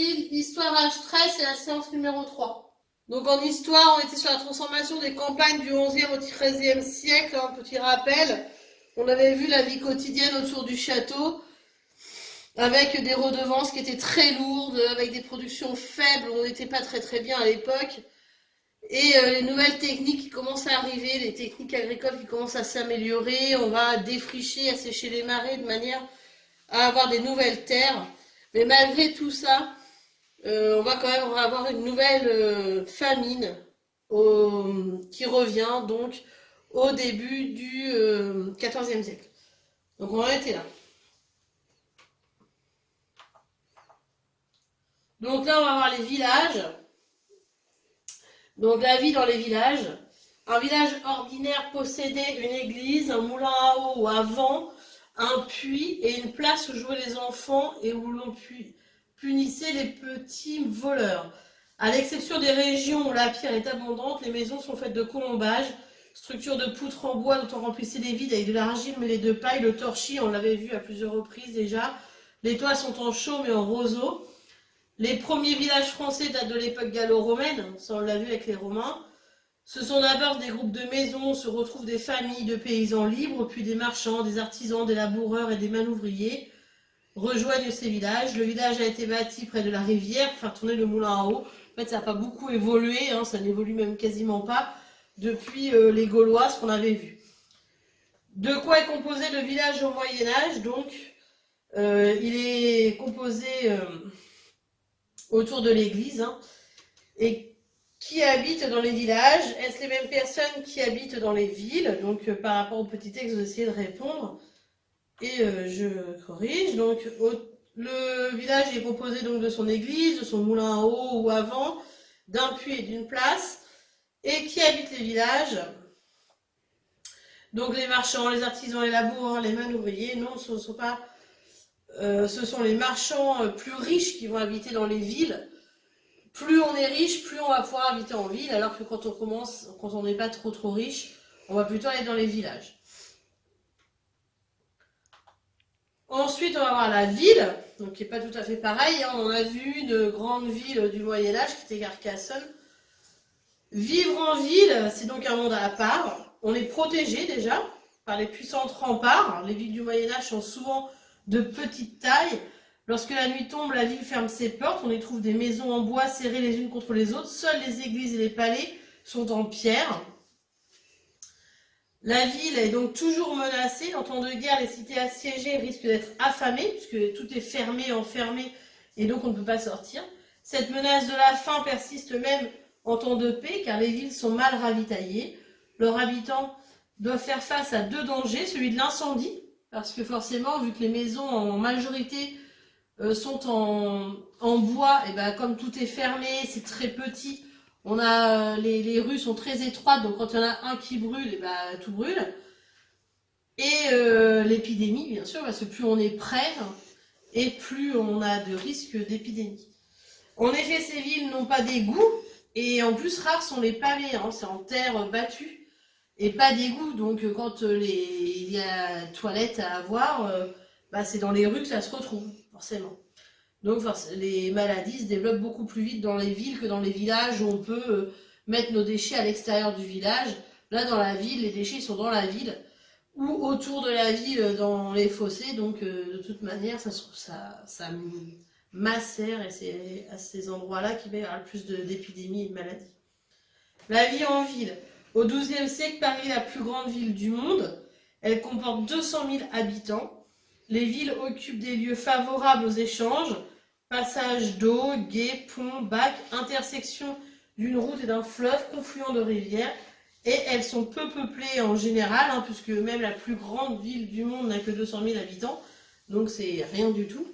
aujourd'hui l'histoire H13, c'est la séance numéro 3. Donc en histoire, on était sur la transformation des campagnes du 11e au 13e siècle, un petit rappel. On avait vu la vie quotidienne autour du château, avec des redevances qui étaient très lourdes, avec des productions faibles, on n'était pas très bien à l'époque, et les nouvelles techniques qui commencent à arriver, les techniques agricoles qui commencent à s'améliorer, on va défricher, assécher les marais de manière à avoir des nouvelles terres. Mais malgré tout ça, on va quand même avoir une nouvelle famine qui revient donc au début du XIVe siècle. Donc on en était là. Donc là, on va voir les villages. Donc la vie dans les villages. Un village ordinaire possédait une église, un moulin à eau ou à vent, un puits et une place où jouaient les enfants et où l'on punissait les petits voleurs. À l'exception des régions où la pierre est abondante, les maisons sont faites de colombage, structure de poutres en bois dont on remplissait les vides avec de l'argile mêlée de paille, le torchis, on l'avait vu à plusieurs reprises déjà. Les toits sont en chaume et en roseau. Les premiers villages français datent de l'époque gallo-romaine, ça on l'a vu avec les Romains. Ce sont d'abord des groupes de maisons où se retrouvent des familles de paysans libres, puis des marchands, des artisans, des laboureurs et des manouvriers rejoignent ces villages. Le village a été bâti près de la rivière pour faire tourner le moulin à eau. En fait, ça n'a pas beaucoup évolué, ça n'évolue même quasiment pas depuis les Gaulois, ce qu'on avait vu. De quoi est composé le village au Moyen-Âge? Donc, il est composé autour de l'église. Et qui habitent dans les villages? Est-ce les mêmes personnes qui habitent dans les villes? Donc, par rapport au petit texte, je vais essayer de répondre. Et je corrige. Donc, le village est composé donc de son église, de son moulin à eau ou à vent, d'un puits et d'une place. Et qui habite les villages? Donc, les marchands, les artisans, les laboureurs, les manouvriers. Non, ce ne sont pas... ce sont les marchands plus riches qui vont habiter dans les villes. Plus on est riche, plus on va pouvoir habiter en ville, alors que quand on n'est pas trop riche, on va plutôt aller dans les villages. Ensuite, on va voir la ville, donc qui n'est pas tout à fait pareil. On a vu une grande ville du Moyen-Âge qui était Carcassonne. Vivre en ville, c'est donc un monde à part. On est protégé déjà par les puissantes remparts. Les villes du Moyen-Âge sont souvent de petite taille. Lorsque la nuit tombe, la ville ferme ses portes. On y trouve des maisons en bois serrées les unes contre les autres. Seules les églises et les palais sont en pierre. La ville est donc toujours menacée. En temps de guerre, les cités assiégées risquent d'être affamées, puisque tout est fermé, enfermé, et donc on ne peut pas sortir. Cette menace de la faim persiste même en temps de paix, car les villes sont mal ravitaillées. Leurs habitants doivent faire face à deux dangers, celui de l'incendie, parce que forcément, vu que les maisons en majorité sont en bois, et ben comme tout est fermé, c'est très petit, on a les rues sont très étroites, donc quand il y en a un qui brûle, et ben tout brûle. Et l'épidémie, bien sûr, parce que plus on est près, et plus on a de risques d'épidémie. En effet, ces villes n'ont pas d'égout, et en plus rares sont les pavés, c'est en terre battue, et pas d'égout, donc quand il y a toilettes à avoir, c'est dans les rues que ça se retrouve, forcément. Donc les maladies se développent beaucoup plus vite dans les villes que dans les villages où on peut mettre nos déchets à l'extérieur du village. Là, dans la ville, les déchets sont dans la ville ou autour de la ville dans les fossés. Donc, de toute manière, ça macère et c'est à ces endroits-là qu'il va y avoir le plus d'épidémies et de maladies. La vie en ville. Au XIIe siècle, Paris est la plus grande ville du monde. Elle comporte 200 000 habitants. Les villes occupent des lieux favorables aux échanges, passage d'eau, gué, pont, bac, intersection d'une route et d'un fleuve, confluent de rivières, et elles sont peu peuplées en général, puisque même la plus grande ville du monde n'a que 200 000 habitants, donc c'est rien du tout.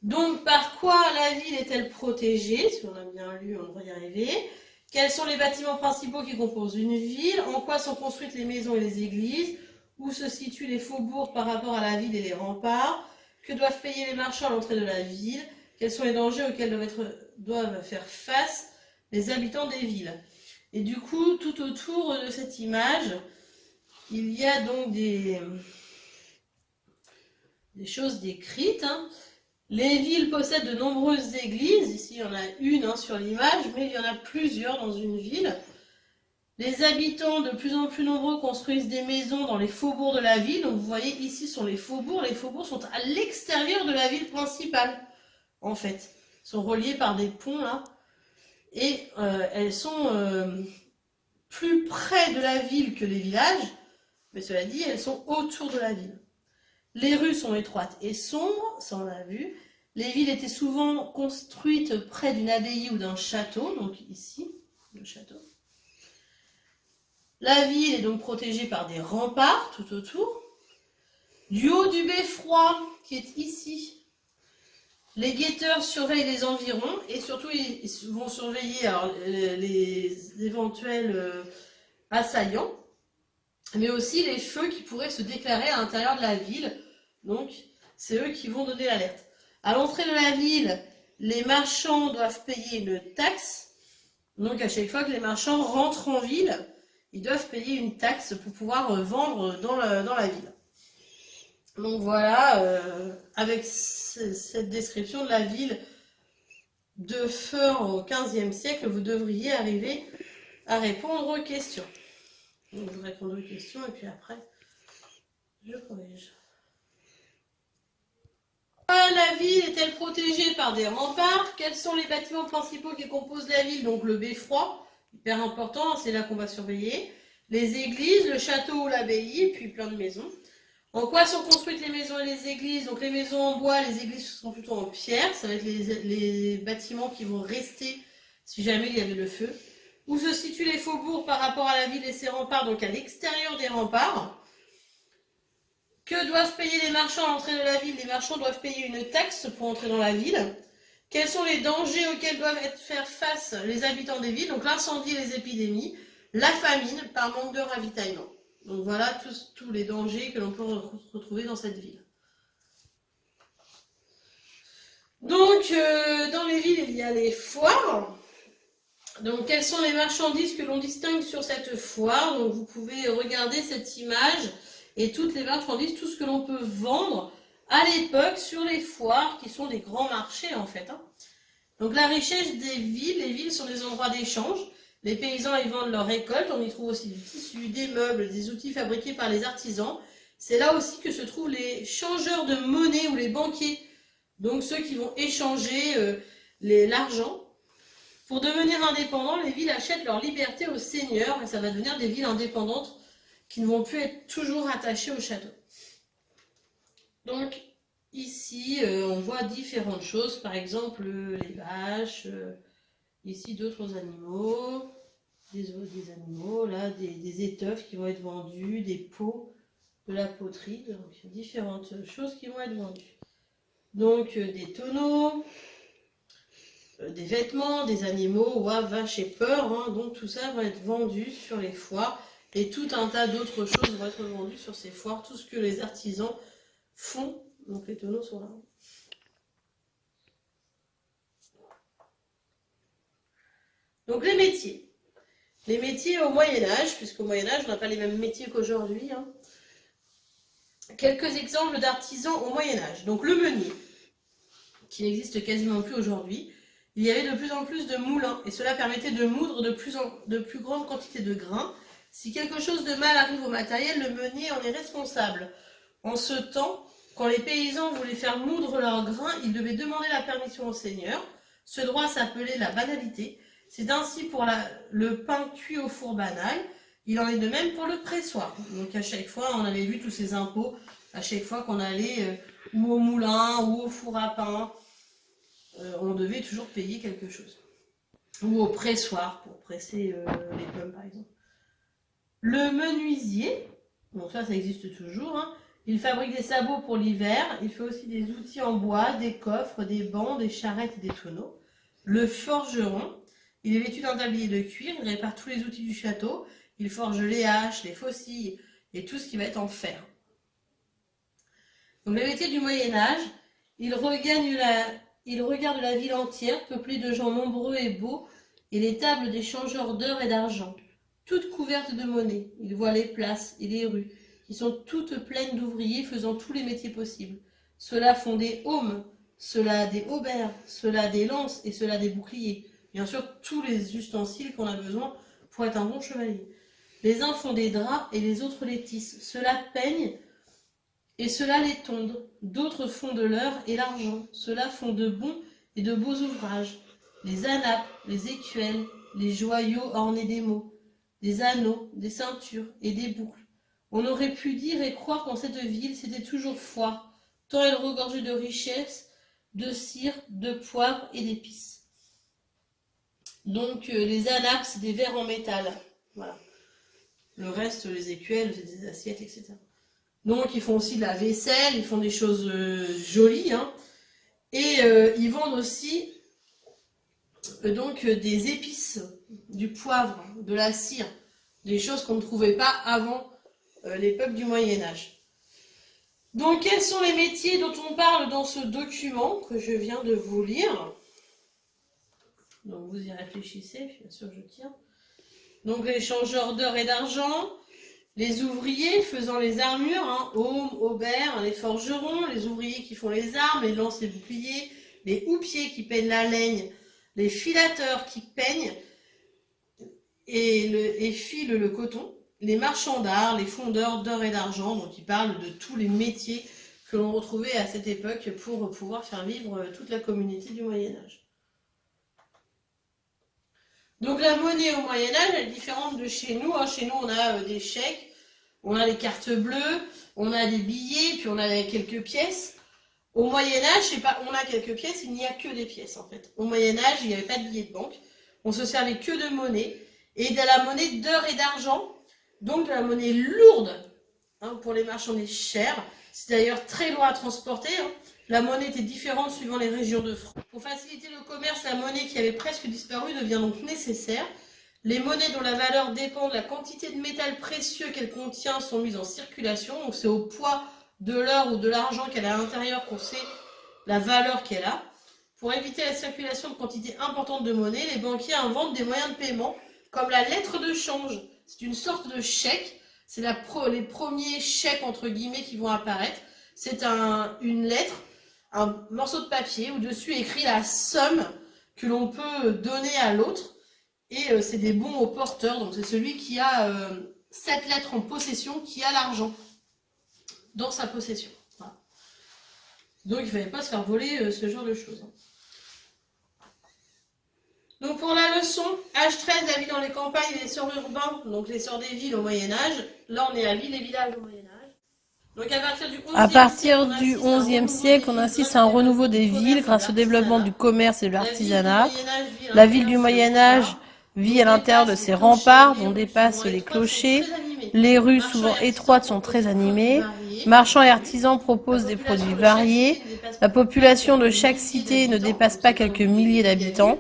Donc par quoi la ville est-elle protégée? Si on a bien lu, on devrait y arriver. Quels sont les bâtiments principaux qui composent une ville? En quoi sont construites les maisons et les églises? Où se situent les faubourgs par rapport à la ville et les remparts? Que doivent payer les marchands à l'entrée de la ville? Quels sont les dangers auxquels doivent faire face les habitants des villes? Et du coup, tout autour de cette image, il y a donc des choses décrites. Les villes possèdent de nombreuses églises. Ici, il y en a une sur l'image, mais il y en a plusieurs dans une ville. Les habitants de plus en plus nombreux construisent des maisons dans les faubourgs de la ville. Donc vous voyez, ici sont les faubourgs. Les faubourgs sont à l'extérieur de la ville principale, en fait. Ils sont reliés par des ponts, là. Et elles sont plus près de la ville que les villages. Mais cela dit, elles sont autour de la ville. Les rues sont étroites et sombres, ça on l'a vu. Les villes étaient souvent construites près d'une abbaye ou d'un château. Donc ici, le château. La ville est donc protégée par des remparts tout autour. Du haut du beffroi, qui est ici, les guetteurs surveillent les environs et surtout ils vont surveiller les éventuels assaillants, mais aussi les feux qui pourraient se déclarer à l'intérieur de la ville. Donc c'est eux qui vont donner l'alerte. À l'entrée de la ville, les marchands doivent payer une taxe. Donc à chaque fois que les marchands rentrent en ville, ils doivent payer une taxe pour pouvoir vendre dans la ville. Donc voilà, avec cette description de la ville de Feurs au XVe siècle, vous devriez arriver à répondre aux questions. Donc je vais répondre aux questions et puis après, je corrige. La ville est-elle protégée par des remparts? Quels sont les bâtiments principaux qui composent la ville? Donc le beffroi, hyper important, c'est là qu'on va surveiller. Les églises, le château ou l'abbaye, puis plein de maisons. En quoi sont construites les maisons et les églises? Donc les maisons en bois, les églises sont plutôt en pierre. Ça va être les bâtiments qui vont rester si jamais il y avait le feu. Où se situent les faubourgs par rapport à la ville et ses remparts? Donc à l'extérieur des remparts. Que doivent payer les marchands à l'entrée de la ville? Les marchands doivent payer une taxe pour entrer dans la ville. Quels sont les dangers auxquels doivent faire face les habitants des villes? Donc l'incendie et les épidémies, la famine par manque de ravitaillement. Donc voilà tous les dangers que l'on peut retrouver dans cette ville. Donc dans les villes, il y a les foires. Donc quelles sont les marchandises que l'on distingue sur cette foire? Donc vous pouvez regarder cette image et toutes les marchandises, tout ce que l'on peut vendre à l'époque sur les foires qui sont des grands marchés en fait. Donc la richesse des villes, les villes sont des endroits d'échange. Les paysans y vendent leurs récoltes, on y trouve aussi du tissu, des meubles, des outils fabriqués par les artisans. C'est là aussi que se trouvent les changeurs de monnaie ou les banquiers, donc ceux qui vont échanger l'argent. Pour devenir indépendants, les villes achètent leur liberté aux seigneurs et ça va devenir des villes indépendantes qui ne vont plus être toujours attachées au château. Donc ici, on voit différentes choses, par exemple les vaches, ici d'autres animaux, des animaux, là, des étoffes qui vont être vendues, des pots, de la poterie, donc différentes choses qui vont être vendues. Donc des tonneaux, des vêtements, des animaux, oies, vaches et porcs, donc tout ça va être vendu sur les foires et tout un tas d'autres choses vont être vendues sur ces foires, tout ce que les artisans font, donc les tonneaux sont là. Donc les métiers. Les métiers au Moyen-Âge, puisqu'au Moyen-Âge, on n'a pas les mêmes métiers qu'aujourd'hui. Quelques exemples d'artisans au Moyen-Âge. Donc le meunier, qui n'existe quasiment plus aujourd'hui. Il y avait de plus en plus de moulins, et cela permettait de moudre de plus grandes quantités de grains. Si quelque chose de mal arrive au matériel, le meunier en est responsable. En ce temps, quand les paysans voulaient faire moudre leurs grains, ils devaient demander la permission au seigneur. Ce droit s'appelait la banalité. C'est ainsi pour le pain cuit au four banal. Il en est de même pour le pressoir. Donc à chaque fois, on avait vu tous ces impôts, à chaque fois qu'on allait ou au moulin ou au four à pain, on devait toujours payer quelque chose. Ou au pressoir, pour presser les pommes par exemple. Le menuisier, bon ça existe toujours, il fabrique des sabots pour l'hiver, il fait aussi des outils en bois, des coffres, des bancs, des charrettes et des tonneaux. Le forgeron, il est vêtu d'un tablier de cuir, il répare tous les outils du château, il forge les haches, les faucilles et tout ce qui va être en fer. Donc les métiers du Moyen-Âge, il regarde la ville entière, peuplée de gens nombreux et beaux, et les tables des changeurs d'or et d'argent, toutes couvertes de monnaie. Il voit les places et les rues, qui sont toutes pleines d'ouvriers faisant tous les métiers possibles. Ceux-là font des aumes cela a des haubers, cela a des lances et cela a des boucliers. Bien sûr, tous les ustensiles qu'on a besoin pour être un bon chevalier. Les uns font des draps et les autres les tissent. Ceux-là peignent et ceux-là les tondent. D'autres font de l'or et l'argent. Ceux-là font de bons et de beaux ouvrages. Les anapes, les écuelles, les joyaux ornés d'émaux, des anneaux, des ceintures et des boucles. On aurait pu dire et croire qu'en cette ville, c'était toujours foire, tant elle regorgeait de richesses, de cire, de poivre et d'épices. Donc les anapes, c'est des verres en métal. Voilà. Le reste, les écuelles, c'est des assiettes, etc. Donc ils font aussi de la vaisselle, ils font des choses jolies. Hein. Et ils vendent aussi donc des épices, du poivre, de la cire, des choses qu'on ne trouvait pas avant l'époque du Moyen-Âge. Donc quels sont les métiers dont on parle dans ce document que je viens de vous lire? Donc vous y réfléchissez, bien sûr je tiens. Donc les changeurs d'or et d'argent, les ouvriers faisant les armures, hein, aumes, aubert, les forgerons, les ouvriers qui font les armes, les lances et boucliers, les houppiers qui peignent la laine, les filateurs qui peignent et filent le coton, les marchands d'art, les fondeurs d'or et d'argent, donc ils parlent de tous les métiers que l'on retrouvait à cette époque pour pouvoir faire vivre toute la communauté du Moyen-Âge. Donc la monnaie au Moyen-Âge elle est différente de chez nous. Hein. Chez nous on a des chèques, on a les cartes bleues, on a des billets, puis on a quelques pièces. Au Moyen-Âge, c'est pas on a quelques pièces, il n'y a que des pièces en fait. Au Moyen-Âge, il n'y avait pas de billets de banque, on se servait que de monnaie, et de la monnaie d'or et d'argent, donc de la monnaie lourde, hein, pour les marchandises chères. C'est d'ailleurs très loin à transporter, hein. La monnaie était différente suivant les régions de France. Pour faciliter le commerce, la monnaie qui avait presque disparu devient donc nécessaire. Les monnaies dont la valeur dépend de la quantité de métal précieux qu'elle contient sont mises en circulation, donc c'est au poids de l'or ou de l'argent qu'elle a à l'intérieur qu'on sait la valeur qu'elle a. Pour éviter la circulation de quantités importantes de monnaie, les banquiers inventent des moyens de paiement comme la lettre de change. C'est une sorte de chèque, c'est les premiers chèques entre guillemets qui vont apparaître. C'est une lettre, un morceau de papier où dessus est écrit la somme que l'on peut donner à l'autre et c'est des bons au porteur, donc c'est celui qui a cette lettre en possession qui a l'argent dans sa possession. Voilà. Donc il ne fallait pas se faire voler ce genre de choses. Donc pour la leçon, H13, la vie dans les campagnes et les sorts urbains, donc les sorts des villes au Moyen-Âge. Là on est à ville et village au Moyen-Âge. Donc à partir du XIe siècle, on assiste à un renouveau des villes grâce au développement du commerce et de l'artisanat. La ville du Moyen-Âge vit à l'intérieur de ses remparts dont dépassent les clochers. Les rues, souvent étroites, sont très animées. Marchands et artisans proposent des produits variés. La population de chaque cité ne dépasse pas quelques milliers d'habitants.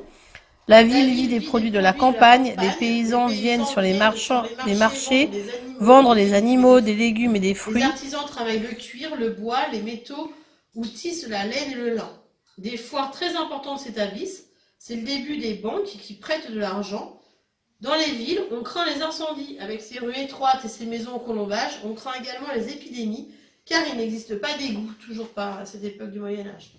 La ville vit des produits de la campagne. Les paysans viennent sur les marchés vendre des animaux, des légumes et des fruits. Les artisans travaillent le cuir, le bois, les métaux ou tissent la laine et le lin. Des foires très importantes s'établissent. C'est le début des banques qui prêtent de l'argent. Dans les villes, on craint les incendies. Avec ses rues étroites et ses maisons au colombage, on craint également les épidémies, car il n'existe pas d'égout, toujours pas à cette époque du Moyen-Âge.